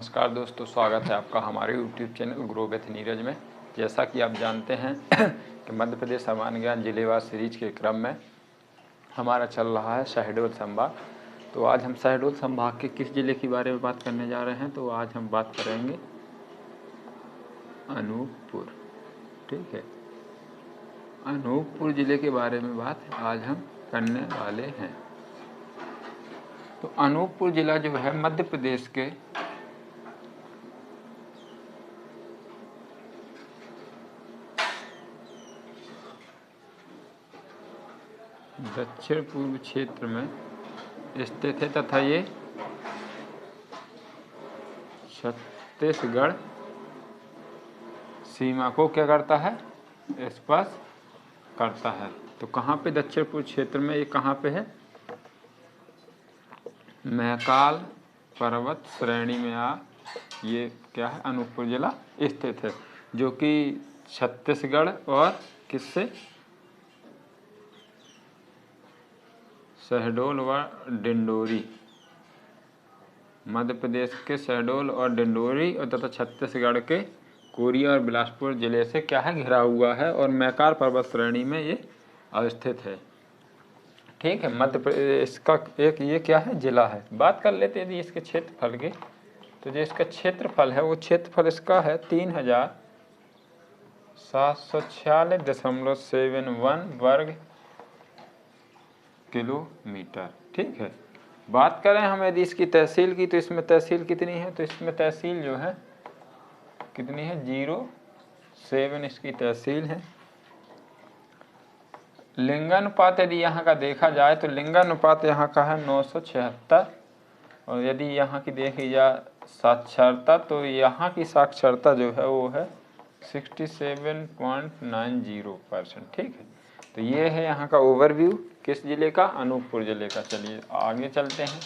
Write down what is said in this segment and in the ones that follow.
नमस्कार दोस्तों, स्वागत है आपका हमारे YouTube channel grow with Neeraj में। जैसा कि आप जानते हैं कि मध्य प्रदेश सामान्य ज्ञान जिलेवार सीरीज के क्रम में हमारा चल रहा है शहडोल संभाग। तो आज हम शहडोल संभाग के किस जिले के बारे में बात करने जा रहे हैं? तो आज हम बात करेंगे अनूपपुर। ठीक है, अनूपपुर जिले के बारे में बात आज हम करने वाले हैं। तो अनूपपुर जिला जो है मध्य प्रदेश के दक्षिण पूर्व क्षेत्र में स्थित है तथा ये छत्तीसगढ़ सीमा को क्या करता है? स्पर्श करता है। तो कहाँ पे दक्षिण पूर्व क्षेत्र में, ये कहाँ पे है? मैकाल पर्वत श्रेणी में ये क्या है? अनूपपुर जिला स्थित है, जो कि छत्तीसगढ़ और किससे? शहडोल व डिंडोरी, मध्य प्रदेश के शहडोल और डिंडोरी और तथा छत्तीसगढ़ के कोरिया और बिलासपुर जिले से क्या है? घिरा हुआ है और मैकाल पर्वत श्रेणी में ये अवस्थित है। ठीक है, मध्य प्रदेश का एक ये क्या है? जिला है। बात कर लेते हैं यदि इसके क्षेत्रफल की, तो जो इसका क्षेत्रफल है वो क्षेत्रफल इसका है 3746.71 वर्ग किलोमीटर। ठीक है, बात करें हम यदि इसकी तहसील की, तो इसमें तहसील कितनी है? तो इसमें तहसील जो है कितनी है? 07 इसकी तहसील है। लिंगानुपात यदि यहाँ का देखा जाए तो लिंगानुपात यहाँ का है 976, और यदि यहाँ की देखी जाए साक्षरता, तो यहाँ की साक्षरता जो है वो है 67.90%। ठीक है, तो ये है यहाँ का ओवरव्यू किस जिले का? अनूपपुर जिले का। चलिए आगे चलते हैं,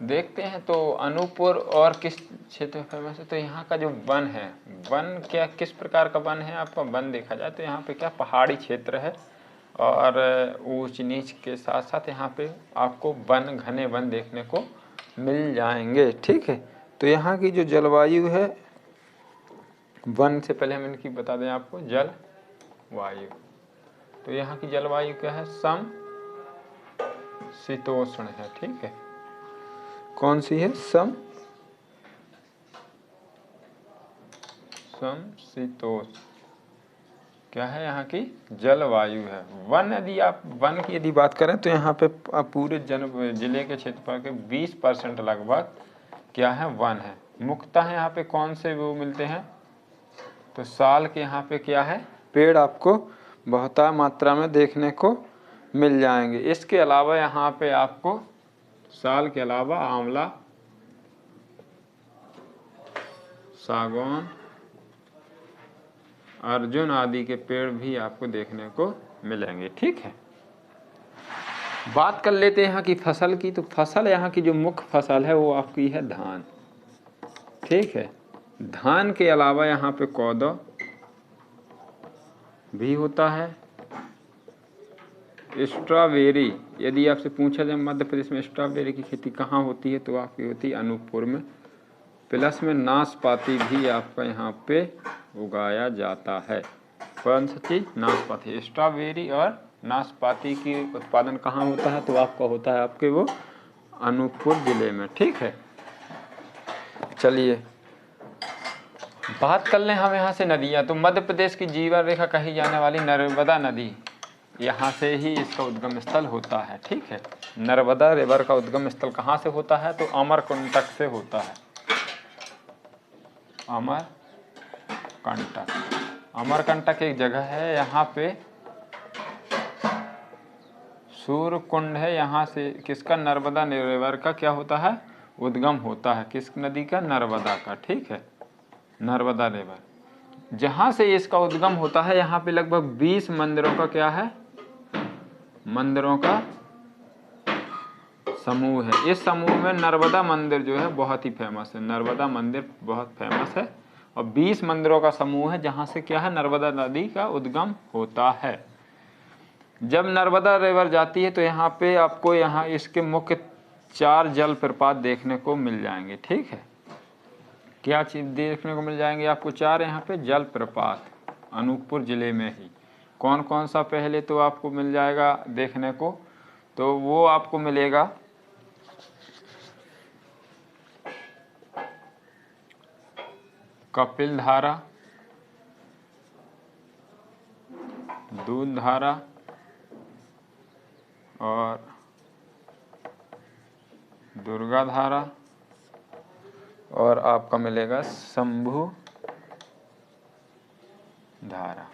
देखते हैं तो अनूपपुर और किस क्षेत्र में फेमस है। तो यहाँ का जो वन है, वन क्या किस प्रकार का वन है? आपका वन देखा जाए तो यहाँ पे क्या पहाड़ी क्षेत्र है और ऊंच नीच के साथ साथ यहाँ पे आपको वन, घने वन देखने को मिल जाएंगे। ठीक है, तो यहाँ की जो जलवायु है, वन से पहले हम इनकी बता दें आपको जलवायु। तो यहाँ की जलवायु क्या है? समशीतोष्ण है। ठीक है, कौन सी है? समशीतोष्ण क्या है? यहाँ की जलवायु है। वन यदि आप वन की यदि बात करें तो यहाँ पे पूरे जिले के क्षेत्रफल के 20% लगभग क्या है? वन है। मुख्यतः यहाँ पे कौन से वो मिलते हैं? तो साल के यहाँ पे क्या है? पेड़ आपको बहुत मात्रा में देखने को मिल जाएंगे। इसके अलावा यहाँ पे आपको साल के अलावा आंवला, सागौन, अर्जुन आदि के पेड़ भी आपको देखने को मिलेंगे। ठीक है, बात कर लेते हैं यहाँ की फसल की। तो फसल यहाँ की जो मुख्य फसल है वो आपकी है धान। ठीक है, धान के अलावा यहाँ पे कोदो भी होता है। स्ट्रॉबेरी, यदि आपसे पूछा जाए मध्य प्रदेश में स्ट्रॉबेरी की खेती कहाँ होती है, तो आपकी होती है अनूपपुर में। प्लस में नाशपाती भी आपका यहाँ पे उगाया जाता है। कौन सा चीज़? नाशपाती। स्ट्रॉबेरी और नाशपाती की उत्पादन कहाँ होता है? तो आपका होता है आपके वो अनूपपुर जिले में। ठीक है, चलिए बात कर लें हम यहाँ से नदियाँ। तो मध्य प्रदेश की जीवन रेखा कही जाने वाली नर्मदा नदी, यहाँ से ही इसका उद्गम स्थल होता है। ठीक है, नर्मदा रिवर का उद्गम स्थल कहाँ से होता है? तो अमरकंटक से होता है। अमरकंटक, अमरकंटक एक जगह है, यहाँ पे सूर्यकुंड है। यहाँ से किसका? नर्मदा रिवर का क्या होता है? उद्गम होता है। किस नदी का? नर्मदा का। ठीक है, नर्मदा रिवर जहाँ से इसका उद्गम होता है, यहाँ पे लगभग 20 मंदिरों का क्या है? मंदिरों का समूह है। इस समूह में नर्मदा मंदिर जो है बहुत ही फेमस है। नर्मदा मंदिर बहुत फेमस है और 20 मंदिरों का समूह है जहाँ से क्या है? नर्मदा नदी का उद्गम होता है। जब नर्मदा रिवर जाती है तो यहाँ पे आपको यहाँ इसके मुख्य 4 जलप्रपात देखने को मिल जाएंगे। ठीक है, क्या चीज़ देखने को मिल जाएंगे आपको? 4 यहाँ पे जलप्रपात अनूपपुर ज़िले में ही। कौन कौन सा पहले तो आपको मिल जाएगा देखने को, तो वो आपको मिलेगा कपिल धारा, दूध धारा और दुर्गा धारा, और आपका मिलेगा शंभु धारा।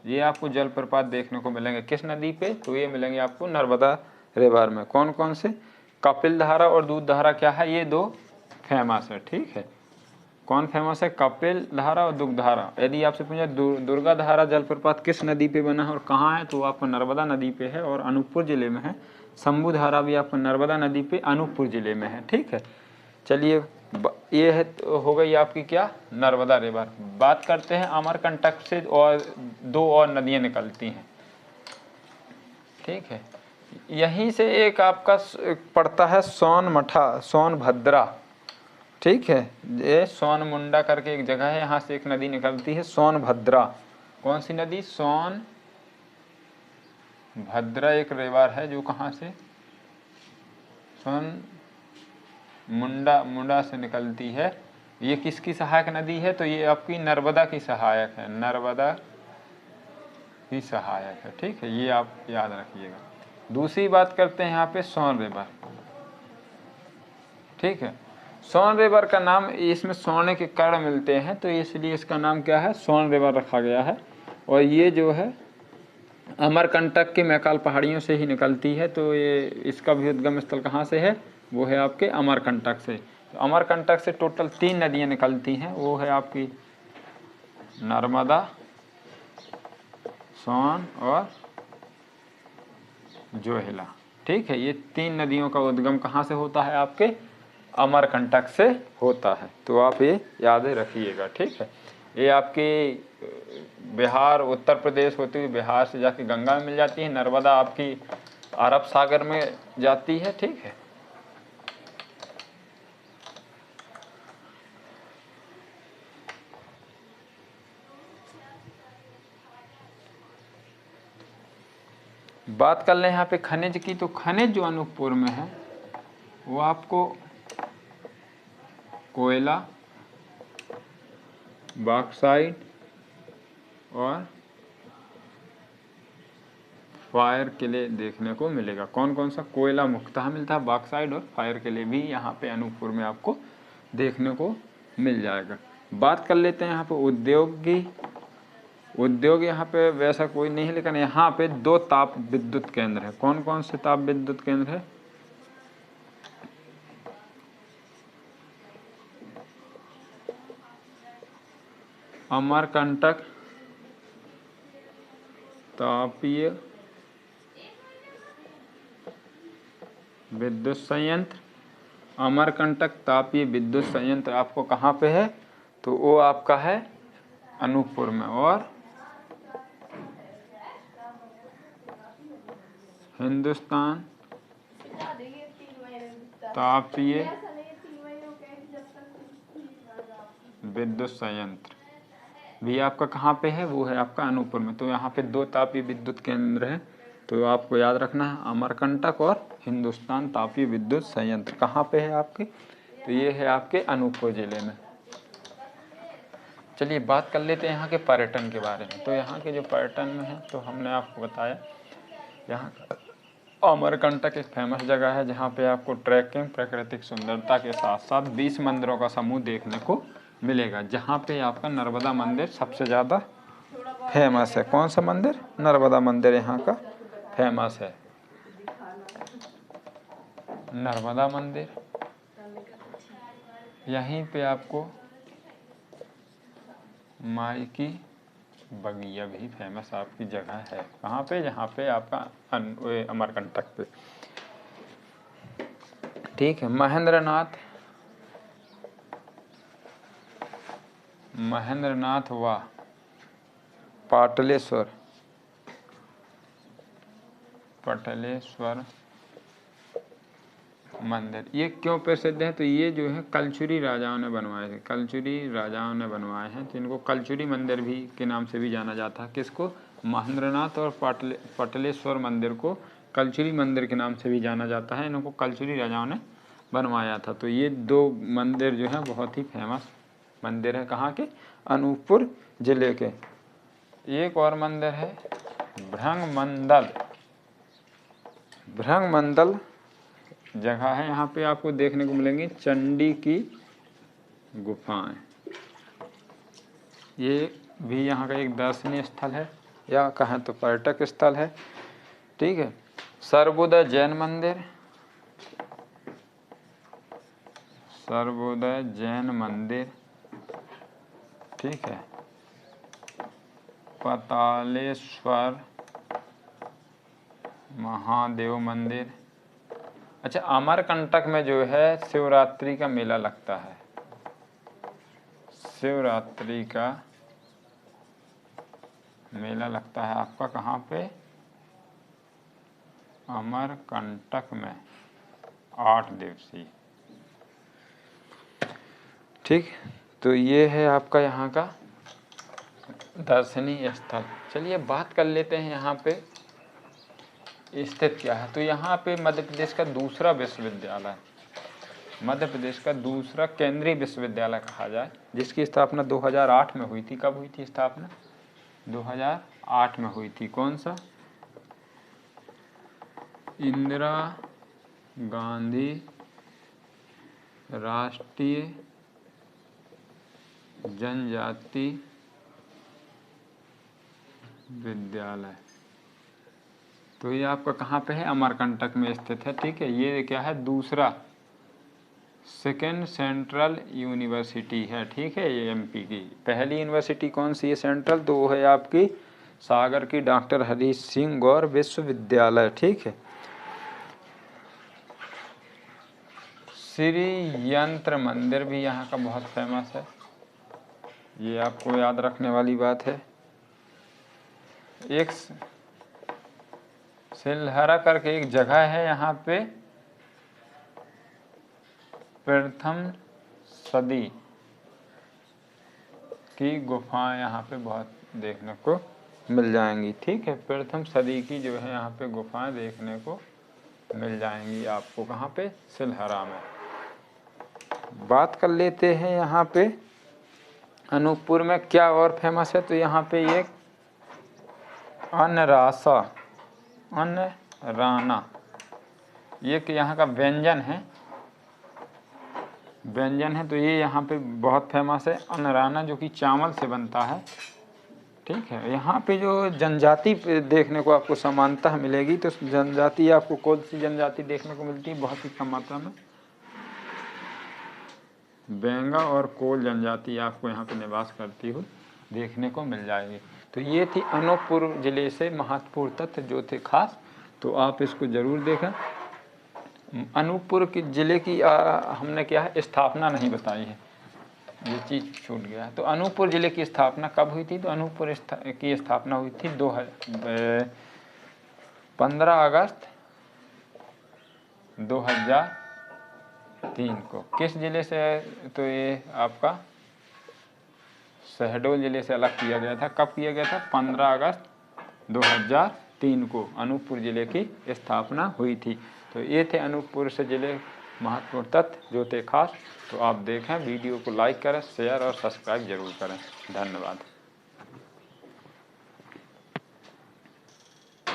ये आपको जलप्रपात देखने को मिलेंगे किस नदी पे? तो ये मिलेंगे आपको नर्मदा रिवर में। कौन कौन से? कपिल धारा और दूध धारा क्या है? ये 2 फेमस है। ठीक है, कौन फेमस है? कपिल धारा और दुग्ध धारा। यदि आपसे पूछा दुर्गा धारा जलप्रपात किस नदी पे बना है और कहाँ है, तो आपका नर्मदा नदी पे है और अनूपपुर जिले में है। शंभु धारा भी आपका नर्मदा नदी पे अनूपपुर जिले में है। ठीक है, चलिए ये है तो हो गई आपकी क्या? नर्मदा रिवर। बात करते हैं अमरकंटक से, और 2 और नदियाँ निकलती हैं। ठीक है, यहीं से एक आपका पड़ता है सोनमठा, सोनभद्रा। ठीक है, ये सोनमुंडा करके एक जगह है, यहाँ से एक नदी निकलती है सोनभद्रा। कौन सी नदी? सोनभद्रा एक रिवर है जो कहाँ से? मुंडा से निकलती है। ये किसकी सहायक नदी है? तो ये आपकी नर्मदा की सहायक है, नर्मदा की सहायक है। ठीक है, ये आप याद रखिएगा। दूसरी बात करते हैं यहाँ पे सोन रिवर। ठीक है, सोन रिवर का नाम, इसमें सोने के कण मिलते हैं तो इसलिए इसका नाम क्या है? सोन रिवर रखा गया है। और ये जो है अमरकंटक के मैकाल पहाड़ियों से ही निकलती है, तो ये इसका भी उद्गम स्थल कहाँ से है? वो है आपके अमरकंटक से। तो अमरकंटक से टोटल 3 नदियाँ निकलती हैं, वो है आपकी नर्मदा, सोन और जोहिला। ठीक है, ये 3 नदियों का उद्गम कहाँ से होता है? आपके अमरकंटक से होता है। तो आप ये याद रखिएगा। ठीक है, ये आपकी बिहार, उत्तर प्रदेश होती हुई बिहार से जाके गंगा में मिल जाती है। नर्मदा आपकी अरब सागर में जाती है। ठीक है, बात कर लें यहाँ पे खनिज की, तो खनिज जो अनूपपुर में है वो आपको कोयला, बॉक्साइट और फायर के लिए देखने को मिलेगा। कौन कौन सा? कोयला मुख्यतः मिलता है, बॉक्साइट और फायर के लिए भी यहाँ पे अनूपपुर में आपको देखने को मिल जाएगा। बात कर लेते हैं यहाँ पे उद्योग यहाँ पे वैसा कोई नहीं है, लेकिन यहाँ पे 2 ताप विद्युत केंद्र है। कौन कौन से ताप विद्युत केंद्र है? अमरकंटक तापीय विद्युत संयंत्र। अमरकंटक तापीय विद्युत संयंत्र आपको कहाँ पे है? तो वो आपका है अनूपपुर में। और हिंदुस्तान तापीय विद्युत संयंत्र भी आपका कहाँ पे है? वो है आपका अनूपपुर में। तो यहाँ पे 2 तापीय विद्युत केंद्र हैं, तो आपको याद रखना है अमरकंटक और हिंदुस्तान तापीय विद्युत संयंत्र कहाँ पे है आपके? तो ये है आपके अनूपपुर जिले में। चलिए बात कर लेते हैं यहाँ के पर्यटन के बारे में। तो यहाँ के जो पर्यटन में है, तो हमने आपको बताया यहाँ अमरकंटक एक फेमस जगह है जहाँ पे आपको ट्रैकिंग, प्राकृतिक सुंदरता के साथ साथ 20 मंदिरों का समूह देखने को मिलेगा, जहाँ पे आपका नर्मदा मंदिर सबसे ज़्यादा फेमस है। कौन सा मंदिर? नर्मदा मंदिर यहाँ का फेमस है, नर्मदा मंदिर। यहीं पे आपको माई की बगिया भी फेमस आपकी जगह है। कहाँ पे? जहाँ पे आपका अमरकंटक पे। ठीक है, महेंद्रनाथ व पाटलेश्वर मंदिर। ये क्यों प्रसिद्ध है? तो ये जो है कलचुरी राजाओं ने बनवाए थे, कलचुरी राजाओं ने बनवाए हैं, तो इनको कलचुरी मंदिर भी के नाम से भी जाना जाता है। किसको? महेंद्रनाथ और पटलेश्वर मंदिर को कलचुरी मंदिर के नाम से भी जाना जाता है। इनको कलचुरी राजाओं ने बनवाया था। तो ये दो मंदिर जो है बहुत ही फेमस मंदिर है। कहाँ के? अनूपपुर जिले के। एक और मंदिर है भृंगमंडल। भृंगमंडल जगह है, यहाँ पे आपको देखने को मिलेंगी चंडी की गुफाएं। ये भी यहाँ का एक दर्शनीय स्थल है, या कहें तो पर्यटक स्थल है। ठीक है। सर्वोदय जैन मंदिर, सर्वोदय जैन मंदिर। ठीक है। पातालेश्वर महादेव मंदिर। अच्छा, अमरकंटक में जो है शिवरात्रि का मेला लगता है, शिवरात्रि का मेला लगता है आपका कहाँ पे? अमरकंटक में, 8 दिवसीय। ठीक। तो ये है आपका यहाँ का दर्शनीय स्थल। चलिए बात कर लेते हैं यहाँ पे स्थित क्या है। तो यहाँ पे मध्य प्रदेश का दूसरा विश्वविद्यालय, मध्य प्रदेश का दूसरा केंद्रीय विश्वविद्यालय कहा जाए, जिसकी स्थापना 2008 में हुई थी। कब हुई थी स्थापना? 2008 में हुई थी। कौन सा? इंदिरा गांधी राष्ट्रीय जनजाति विद्यालय। तो ये आपका कहाँ पे है? अमरकंटक में स्थित है। ठीक है। ये क्या है? दूसरा, सेकेंड सेंट्रल यूनिवर्सिटी है। ठीक है। ये एमपी की पहली यूनिवर्सिटी कौन सी है सेंट्रल? तो वो है आपकी सागर की डॉक्टर हरी सिंह गौर विश्वविद्यालय। ठीक है। श्री यंत्र मंदिर भी यहाँ का बहुत फेमस है, ये आपको याद रखने वाली बात है। एक सिलहरा करके एक जगह है, यहाँ पे प्रथम सदी की गुफाएं यहाँ पे बहुत देखने को मिल जाएंगी। ठीक है। प्रथम सदी की जो है यहाँ पे गुफाएं देखने को मिल जाएंगी आपको। कहाँ पे? सिलहरा में। बात कर लेते हैं यहाँ पे अनूपपुर में क्या और फेमस है। तो यहाँ पे ये अनरासा, अनराना, ये कि यहाँ का व्यंजन है, व्यंजन है। तो ये यहाँ पे बहुत फेमस है अनराना, जो कि चावल से बनता है। ठीक है। यहाँ पे जो जनजाति देखने को आपको समानता मिलेगी, तो जनजाति आपको कौन सी जनजाति देखने को मिलती है बहुत ही कम मात्रा में? बेंगा और कोल जनजाति आपको यहाँ पे निवास करती हुई देखने को मिल जाएगी। तो ये थी अनूपपुर जिले से महत्वपूर्ण तथ्य जो थे खास, तो आप इसको जरूर देखें। अनूपपुर की जिले की हमने क्या है स्थापना नहीं बताई है, ये चीज़ छूट गया है। तो अनूपपुर जिले की स्थापना कब हुई थी? तो अनूपपुर की स्थापना हुई थी 15 अगस्त 2003 को। किस जिले से? तो ये आपका शहडोल जिले से अलग किया गया था। कब किया गया था? 15 अगस्त 2003 को अनूपपुर जिले की स्थापना हुई थी। तो ये थे अनूपपुर से जिले महत्वपूर्ण तथ्य जो थे खास। तो आप देखें, वीडियो को लाइक करें, शेयर और सब्सक्राइब जरूर करें। धन्यवाद।